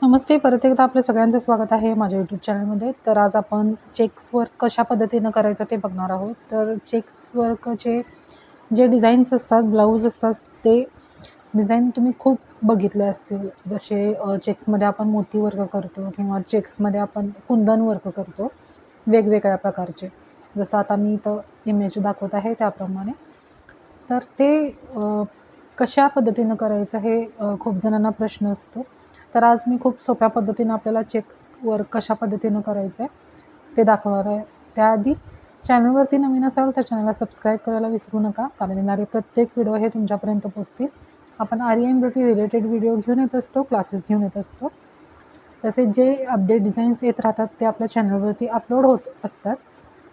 नमस्ते. परत एकदा आपल्या सगळ्यांचं स्वागत आहे माझ्या यूट्यूब चॅनलमध्ये. तर आज आपण चेक्स वर्क कशा पद्धतीनं करायचं ते बघणार आहोत. तर चेक्स वर्कचे जे डिझाईन्स असतात, ब्लाऊज असतात, ते डिझाईन तुम्ही खूप बघितले असतील. जसे चेक्समध्ये आपण मोती वर्क करतो किंवा चेक्समध्ये आपण कुंदन वर्क करतो, वेगवेगळ्या प्रकारचे. जसं आता मी इथं इमेज दाखवत आहे त्याप्रमाणे. तर ते कशा पद्धतीनं करायचं हे खूप जणांना प्रश्न असतो. तर आज मी खूप सोप्या पद्धतीनं आपल्याला चेक्स वर्क कशा पद्धतीनं करायचं आहे ते दाखवणार आहे. त्याआधी चॅनलवरती नवीन असाल तर चॅनलला सबस्क्राईब करायला विसरू नका, कारण येणारे प्रत्येक व्हिडिओ हे तुमच्यापर्यंत पोहोचतील. आपण आरी एम्ब्रॉयडरी रिलेटेड व्हिडिओ घेऊन येत असतो, क्लासेस घेऊन येत असतो. तसेच जे अपडेट डिझाईन्स येत राहतात ते आपल्या चॅनलवरती अपलोड होत असतात,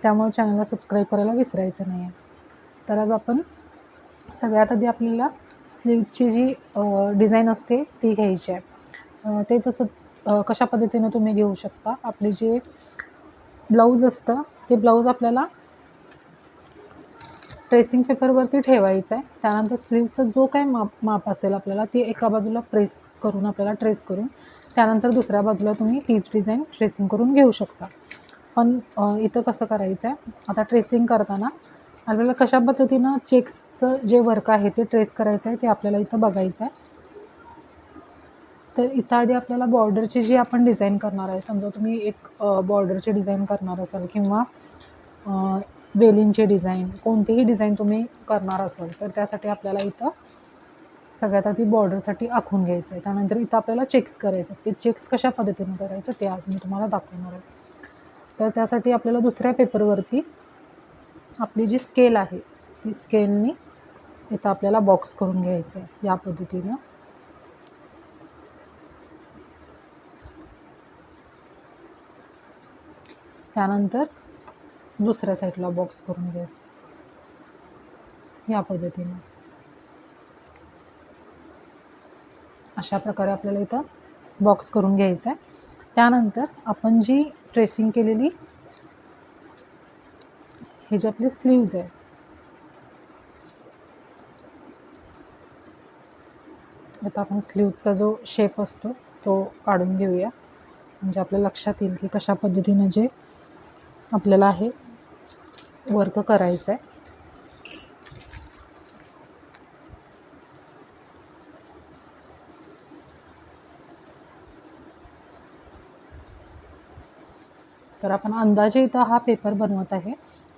त्यामुळे चॅनलला सबस्क्राईब करायला विसरायचं नाही आहे. तर आज आपण सगळ्यात आधी आपल्याला स्लीवची जी डिझाईन असते ती घ्यायची आहे. ते तसं कशा पद्धतीनं तुम्ही घेऊ शकता. आपले जे ब्लाऊज असतं ते ब्लाऊज आपल्याला ट्रेसिंग पेपरवरती ठेवायचं आहे. त्यानंतर स्लीवचा जो काही माप असेल आपल्याला ती एका बाजूला आपल्याला ट्रेस करून त्यानंतर दुसऱ्या बाजूला तुम्ही तीच डिझाईन ट्रेसिंग करून घेऊ शकता. पण इथं कसं करायचं आहे, आता ट्रेसिंग करताना आपल्याला कशा पद्धतीनं चेक्सचं जे वर्क आहे ते ट्रेस करायचं आहे ते आपल्याला इथं बघायचं आहे. तर इथं आधी आपल्याला बॉर्डरची जी आपण डिझाईन करणार आहे, समजा तुम्ही एक बॉर्डरची डिझाईन करणार असाल किंवा वेलींची डिझाईन, कोणतीही डिझाईन तुम्ही करणार असाल तर त्यासाठी आपल्याला इथं सगळ्यात आधी बॉर्डरसाठी आखून घ्यायचं आहे. त्यानंतर इथं आपल्याला चेक्स करायचं. ते चेक्स कशा पद्धतीनं करायचं ते आज मी तुम्हाला दाखवणार आहे. तर त्यासाठी आपल्याला दुसऱ्या पेपरवरती आपली जी स्केल आहे ती स्केलनी इथं आपल्याला बॉक्स करून घ्यायचं आहे या पद्धतीनं. त्यानंतर दुसऱ्या साईडला बॉक्स करून घ्यायचं या पद्धतीनं. अशा प्रकारे आपल्याला इथं बॉक्स करून घ्यायचं आहे. त्यानंतर आपण जी ट्रेसिंग केलेली हे जे आपले स्लीव्ज आहे, आता आपण स्लीवचा जो शेप असतो तो काढून घेऊया, म्हणजे आपल्या लक्षात येईल की कशा पद्धतीनं जे आपल्याला हे वर्क करायचं आहे. तर आपण अंदाजे इथं हा पेपर बनवत आहे.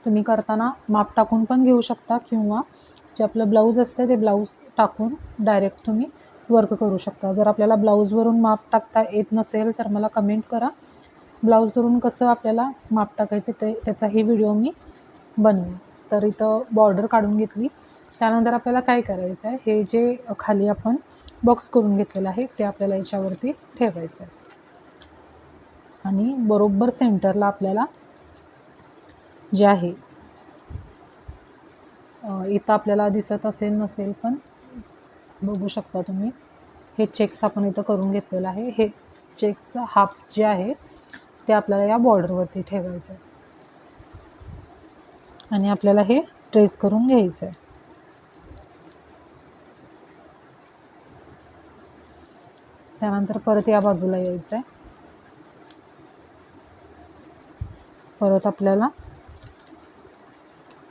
तुम्ही करताना माप टाकून पण घेऊ शकता किंवा जे आपलं ब्लाऊज असतं ते ब्लाऊज टाकून डायरेक्ट तुम्ही वर्क करू शकता. जर आपल्याला ब्लाऊजवरून माप टाकता येत नसेल तर मला कमेंट करा. ब्लाऊजवरून कसं आपल्याला माप टाकायचं त्याचाही व्हिडिओ मी बनवेन. तर इथं बॉर्डर काढून घेतली. त्यानंतर आपल्याला काय करायचं आहे, हे जे खाली आपण बॉक्स करून घेतलेलं आहे ते आपल्याला याच्यावरती ठेवायचं आहे आणि बरोबर सेंटरला आपल्याला जे आहे इथं आपल्याला दिसत असेल नसेल पण बघू शकता तुम्ही, हे चेक्स आपण इथं करून घेतलेलं आहे. हे चेक्सचा हाफ जे आहे ते आपल्याला या बॉर्डरवरती ठेवायचं आहे आणि आपल्याला हे ट्रेस करून घ्यायचं आहे. त्यानंतर परत या बाजूला यायचं आहे. परत आपल्याला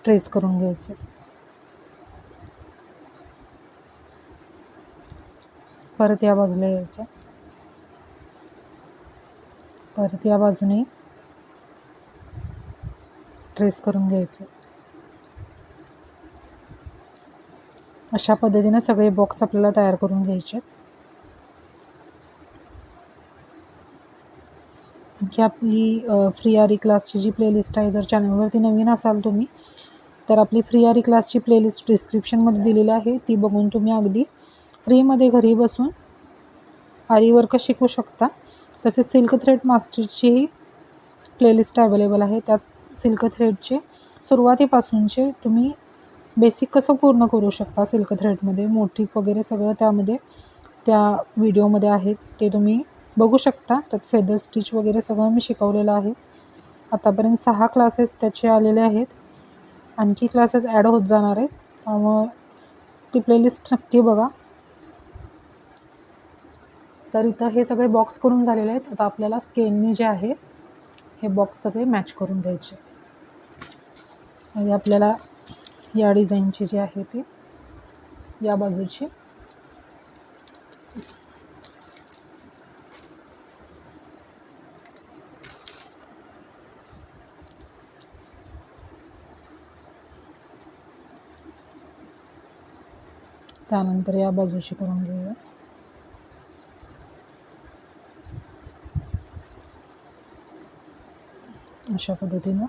ट्रेस करून घ्यायचं आहे. परत या बाजूला यायचं आहे. परत या बाजूने ट्रेस करून घ्यायचं. अशा पद्धतीने सगळे बॉक्स आपल्याला तयार करून घ्यायचे. आणखी आपली फ्री आरी क्लासची जी प्लेलिस्ट आहे, जर चॅनलवरती नवीन असाल तुम्ही तर आपली फ्री आरी क्लासची प्लेलिस्ट डिस्क्रिप्शनमध्ये दिलेली आहे. ती बघून तुम्ही अगदी फ्रीमध्ये घरी बसून आरी वर्क शिकू शकता. तसेच सिल्क थ्रेड मास्टरचीही प्लेलिस्ट अवेलेबल आहे. त्या सिल्क थ्रेडचे सुरुवातीपासूनचे तुम्ही बेसिक कसं पूर्ण करू शकता सिल्क थ्रेडमध्ये, मोटिफ वगैरे सगळं त्यामध्ये त्या व्हिडिओमध्ये आहे, ते तुम्ही बघू शकता. त्यात फेदर स्टिच वगैरे सगळं मी शिकवलेलं आहे. आतापर्यंत 6 क्लासेस त्याचे आलेले आहेत. आणखी क्लासेस ॲड होत जाणार आहेत, त्यामुळं ती प्लेलिस्ट नक्की बघा. तर इथं हे सगळे बॉक्स करून झालेले आहेत. आता आपल्याला स्केलने जे आहे हे बॉक्स सगळे मॅच करून द्यायचे. म्हणजे आपल्याला या डिझाईनचे जे आहे ते या बाजूचे त्यानंतर या बाजूची करून घेऊया. अशा पद्धतीनं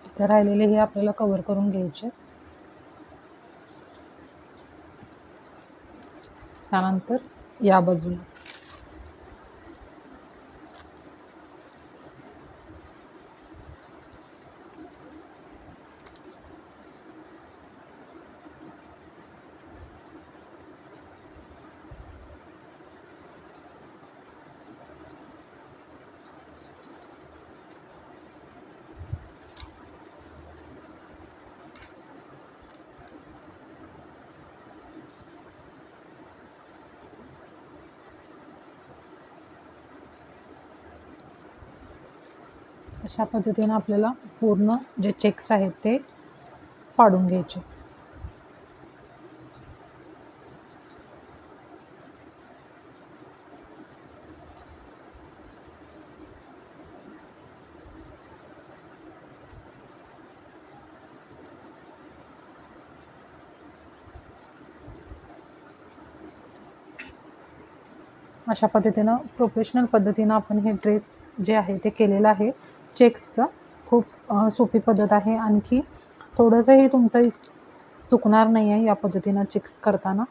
इथे राहिलेले हे आपल्याला कव्हर करून घ्यायचे. त्यानंतर या बाजूला अशा पद्धतीनं आपल्याला पूर्ण जे चेक्स आहेत ते पाडून घ्यायचे. अशा पद्धतीनं प्रोफेशनल पद्धतीनं आपण हे ड्रेस जे आहे ते केलेलं आहे चेक्सचं. खूप सोपी पद्धत आहे. आणखी थोडंसंही तुमचं चुकणार नाही आहे या पद्धतीनं चेक्स करताना.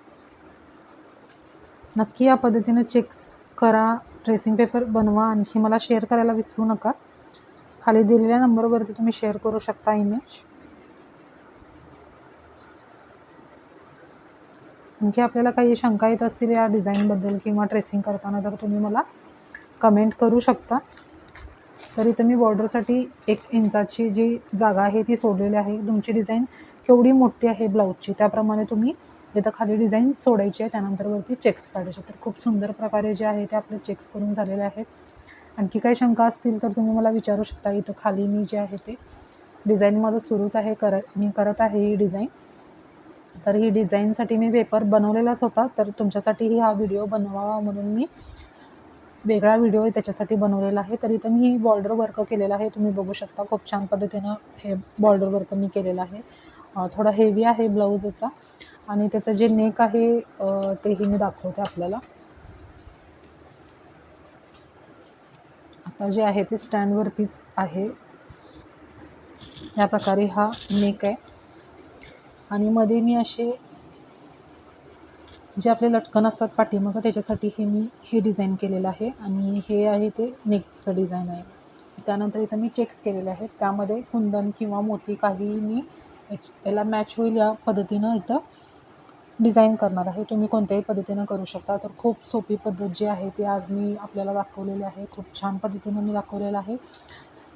नक्की या पद्धतीनं चेक्स करा, ट्रेसिंग पेपर बनवा. आणखी मला शेअर करायला विसरू नका. खाली दिलेल्या नंबरवरती तुम्ही शेअर करू शकता इमेज. आणखी आपल्याला काही शंका येत असतील या डिझाईनबद्दल किंवा ट्रेसिंग करताना तर तुम्ही मला कमेंट करू शकता. तर इथं मी बॉर्डरसाठी 1 इंचाची जी जागा आहे ती सोडलेली आहे. तुमची डिझाईन केवढी मोठी आहे ब्लाऊजची त्याप्रमाणे तुम्ही इथं खाली डिझाईन सोडायची आहे. त्यानंतर वरती चेक्स पाडायचे. तर खूप सुंदर प्रकारे जे आहे ते आपले चेक्स करून झालेले आहेत. आणखी काही शंका असतील तर तुम्ही मला विचारू शकता. इथं खाली मी जे आहे ते डिझाईन माझं सुरूच आहे, मी करत आहे ही डिझाईन. तर ही डिझाईनसाठी मी पेपर बनवलेलाच होता. तर तुमच्यासाठीही हा व्हिडिओ बनवावा म्हणून मी वेगळा व्हिडिओ त्याच्यासाठी बनवलेला आहे. तर इथं मी बॉर्डर वर्क केलेलं आहे. तुम्ही बघू शकता खूप छान पद्धतीनं हे बॉर्डर वर्क मी केलेलं आहे. थोडा हेवी आहे ब्लाऊजचा आणि त्याचं जे नेक आहे तेही मी दाखवते आपल्याला. आता जे आहे ते स्टँडवरतीच आहे. या प्रकारे हा नेक आहे आणि मध्ये मी असे जे आपले लटकन असतात पाठीमागं त्याच्यासाठी हे डिझाईन केलेलं आहे आणि हे आहे ते नेकचं डिझाईन आहे. त्यानंतर इथं मी चेक्स केलेले आहेत. त्यामध्ये कुंदन किंवा मोती काही मी याला मॅच होईल या पद्धतीनं इथं डिझाईन करणार आहे. तुम्ही कोणत्याही पद्धतीनं करू शकता. तर खूप सोपी पद्धत जी आहे ती आज मी आपल्याला दाखवलेली आहे. खूप छान पद्धतीनं मी दाखवलेलं आहे.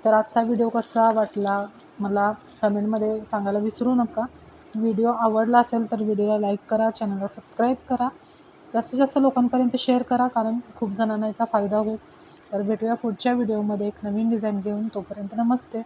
तर आजचा व्हिडिओ कसा वाटला मला कमेंटमध्ये सांगायला विसरू नका. व्हिडिओ आवडला असेल तर व्हिडिओला लाईक करा, चॅनलला सबस्क्राईब करा, जास्तीत जास्त लोकांपर्यंत शेअर करा कारण खूप जणांना याचा फायदा होईल. तर भेटूया पुढच्या व्हिडिओमध्ये एक नवीन डिझाईन घेऊन. तोपर्यंत नमस्ते.